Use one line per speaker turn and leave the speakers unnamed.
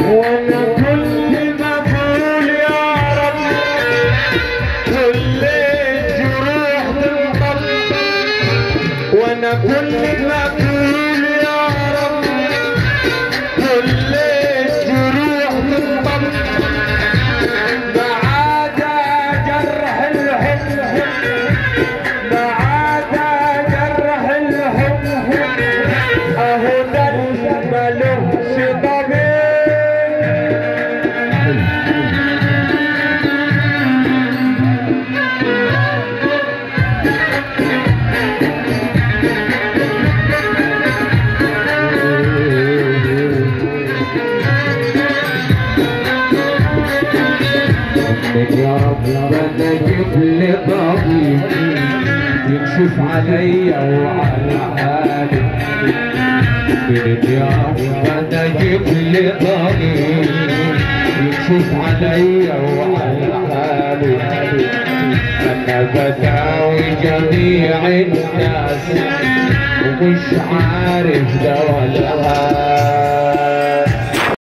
وانا كل ما اقول يا رب كل الجروح تنطب، وانا كل ما اقول يا رب كل الجروح تنطب، ما عاد جرح الحب ما عاد جرح الحب اهو ده ملوش طبيب. يا رب انا جيب لي طبيب يكشف عليا وعلى حالي، يا رب انا جيب لي طبيب يكشف عليا وعلى حالي، انا بداوي جميع الناس ومش عارف ده ولا حالي.